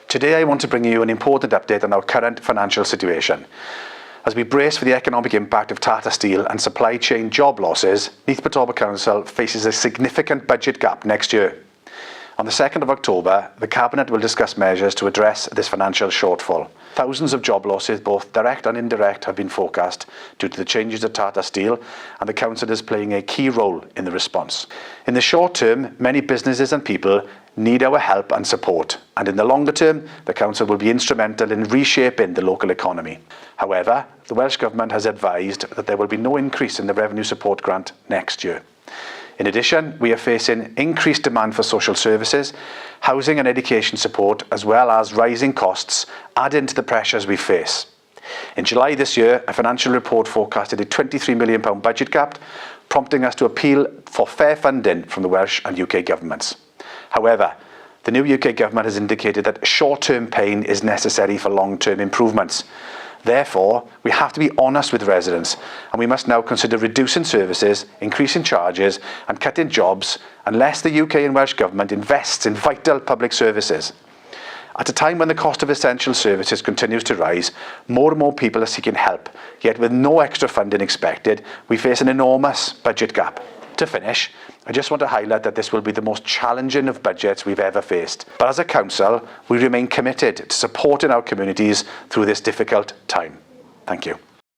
Today I want to bring you an important update on our current financial situation. As we brace for the economic impact of Tata Steel and supply chain job losses, Mhort Talbot Council faces a significant budget gap next year. On the 2nd of October, the Cabinet will discuss measures to address this financial shortfall. Thousands of job losses, both direct and indirect, have been forecast due to the changes at Tata Steel, and the Council is playing a key role in the response. In the short term, many businesses and people need our help and support, and in the longer term, the Council will be instrumental in reshaping the local economy. However, the Welsh Government has advised that there will be no increase in the revenue support grant next year. In addition, we are facing increased demand for social services, housing and education support, as well as rising costs, adding to the pressures we face. In July this year, a financial report forecasted a £23 million budget gap, prompting us to appeal for fair funding from the Welsh and UK governments. However, the new UK government has indicated that short-term pain is necessary for long-term improvements. Therefore, we have to be honest with residents, and we must now consider reducing services, increasing charges and cutting jobs unless the UK and Welsh Government invests in vital public services. At a time when the cost of essential services continues to rise, more and more people are seeking help, yet with no extra funding expected, we face an enormous budget gap. To finish, I just want to highlight that this will be the most challenging of budgets we've ever faced. But as a council, we remain committed to supporting our communities through this difficult time. Thank you.